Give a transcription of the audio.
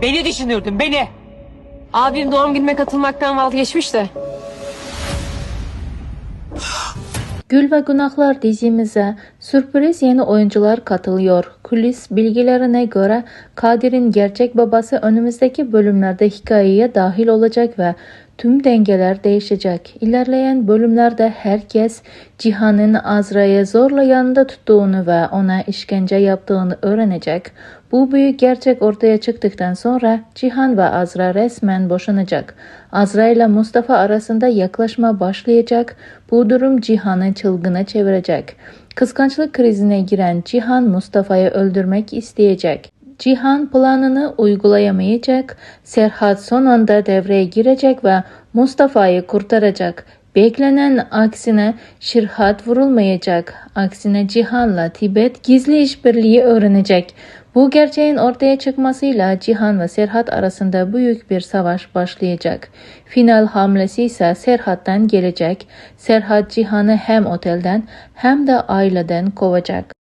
Beni düşünürdün, beni. Abim doğum günüme katılmaktan vazgeçmiş de. Gül ve Günahlar dizimize sürpriz yeni oyuncular katılıyor. Kulis bilgilerine göre Kadir'in gerçek babası önümüzdeki bölümlerde hikayeye dahil olacak ve tüm dengeler değişecek. İlerleyen bölümlerde herkes Cihan'ın Azra'yı zorla yanında tuttuğunu ve ona işkence yaptığını öğrenecek. Bu büyük gerçek ortaya çıktıktan sonra Cihan ve Azra resmen boşanacak. Azra ile Mustafa arasında yaklaşma başlayacak. Bu durum Cihan'ı çılgına çevirecek. Kıskançlık krizine giren Cihan Mustafa'yı öldürmek isteyecek. Cihan planını uygulayamayacak. Serhat son anda devreye girecek ve Mustafa'yı kurtaracak. Beklenen aksine Serhat vurulmayacak. Aksine Cihan'la Tibet gizli işbirliği öğrenecek. Bu gerçeğin ortaya çıkmasıyla Cihan ve Serhat arasında büyük bir savaş başlayacak. Final hamlesi ise Serhat'tan gelecek. Serhat Cihan'ı hem otelden hem de aileden kovacak.